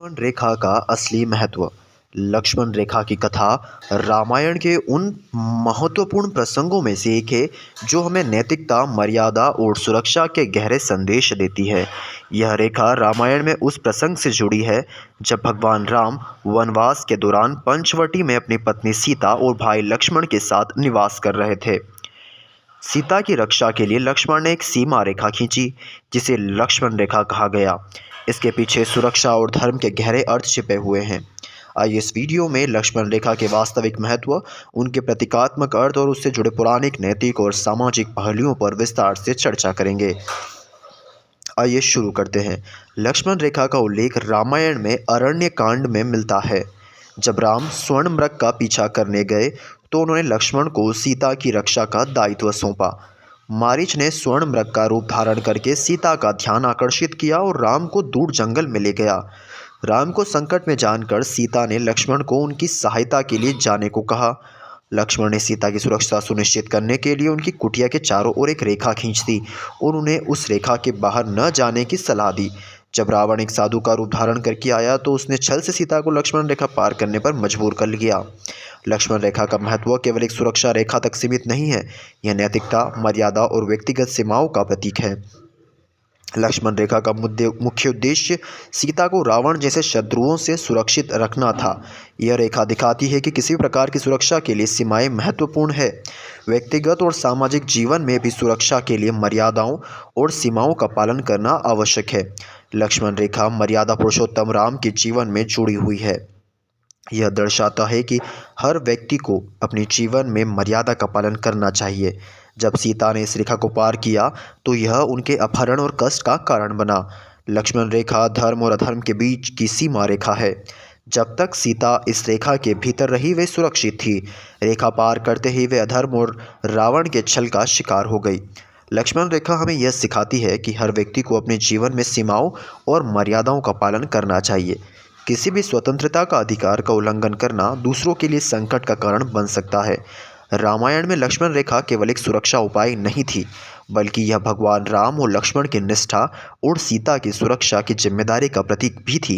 लक्ष्मण रेखा का असली महत्व। लक्ष्मण रेखा की कथा रामायण के उन महत्वपूर्ण प्रसंगों में से एक है जो हमें नैतिकता, मर्यादा और सुरक्षा के गहरे संदेश देती है। यह रेखा रामायण में उस प्रसंग से जुड़ी है जब भगवान राम वनवास के दौरान पंचवटी में अपनी पत्नी सीता और भाई लक्ष्मण के साथ निवास कर रहे थे। सीता की रक्षा के लिए लक्ष्मण ने एक सीमा रेखा खींची, जिसे लक्ष्मण रेखा कहा गया। इसके पीछे सुरक्षा और धर्म के गहरे अर्थ छिपे हुए हैं। आइए इस वीडियो में लक्ष्मण रेखा के वास्तविक महत्व, उनके प्रतीकात्मक अर्थ और उससे जुड़े पौराणिक, नैतिक और सामाजिक पहलुओं पर विस्तार से चर्चा करेंगे। आइए शुरू करते हैं। लक्ष्मण रेखा का उल्लेख रामायण में अरण्य कांड में मिलता है। जब राम स्वर्ण मृग का पीछा करने गए तो उन्होंने लक्ष्मण को सीता की रक्षा का दायित्व सौंपा। मारीच ने स्वर्ण मृग का रूप धारण करके सीता का ध्यान आकर्षित किया और राम को दूर जंगल में ले गया। राम को संकट में जानकर सीता ने लक्ष्मण को उनकी सहायता के लिए जाने को कहा। लक्ष्मण ने सीता की सुरक्षा सुनिश्चित करने के लिए उनकी कुटिया के चारों ओर एक रेखा खींच दी और उन्हें उस रेखा के बाहर न जाने की सलाह दी। जब रावण एक साधु का रूप धारण करके आया तो उसने छल से सीता को लक्ष्मण रेखा पार करने पर मजबूर कर लिया। लक्ष्मण रेखा का महत्व केवल एक सुरक्षा रेखा तक सीमित नहीं है, यह नैतिकता, मर्यादा और व्यक्तिगत सीमाओं का प्रतीक है। लक्ष्मण रेखा का मुख्य उद्देश्य सीता को रावण जैसे शत्रुओं से सुरक्षित रखना था। यह रेखा दिखाती है कि किसी भी प्रकार की सुरक्षा के लिए सीमाएं महत्वपूर्ण है। व्यक्तिगत और सामाजिक जीवन में भी सुरक्षा के लिए मर्यादाओं और सीमाओं का पालन करना आवश्यक है। लक्ष्मण रेखा मर्यादा पुरुषोत्तम राम के जीवन में जुड़ी हुई है। यह दर्शाता है कि हर व्यक्ति को अपने जीवन में मर्यादा का पालन करना चाहिए। जब सीता ने इस रेखा को पार किया तो यह उनके अपहरण और कष्ट का कारण बना। लक्ष्मण रेखा धर्म और अधर्म के बीच की सीमा रेखा है। जब तक सीता इस रेखा के भीतर रही वे सुरक्षित थी। रेखा पार करते ही वे अधर्म और रावण के छल का शिकार हो गई। लक्ष्मण रेखा हमें यह सिखाती है कि हर व्यक्ति को अपने जीवन में सीमाओं और मर्यादाओं का पालन करना चाहिए। किसी भी स्वतंत्रता का अधिकार का उल्लंघन करना दूसरों के लिए संकट का कारण बन सकता है। रामायण में लक्ष्मण रेखा केवल एक सुरक्षा उपाय नहीं थी, बल्कि यह भगवान राम और लक्ष्मण की निष्ठा और सीता की सुरक्षा की जिम्मेदारी का प्रतीक भी थी।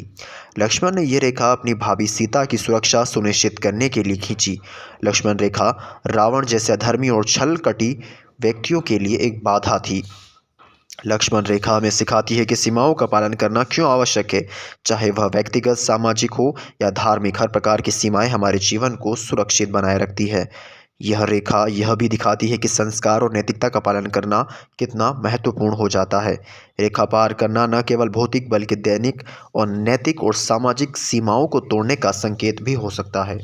लक्ष्मण ने यह रेखा अपनी भाभी सीता की सुरक्षा सुनिश्चित करने के लिए खींची। लक्ष्मण रेखा रावण जैसे अधर्मी और छलकटी व्यक्तियों के लिए एक बाधा थी। लक्ष्मण रेखा हमें सिखाती है कि सीमाओं का पालन करना क्यों आवश्यक है, चाहे वह व्यक्तिगत, सामाजिक हो या धार्मिक। हर प्रकार की सीमाएं हमारे जीवन को सुरक्षित बनाए रखती है। यह रेखा यह भी दिखाती है कि संस्कार और नैतिकता का पालन करना कितना महत्वपूर्ण हो जाता है। रेखा पार करना न केवल भौतिक बल्कि दैनिक और नैतिक और सामाजिक सीमाओं को तोड़ने का संकेत भी हो सकता है।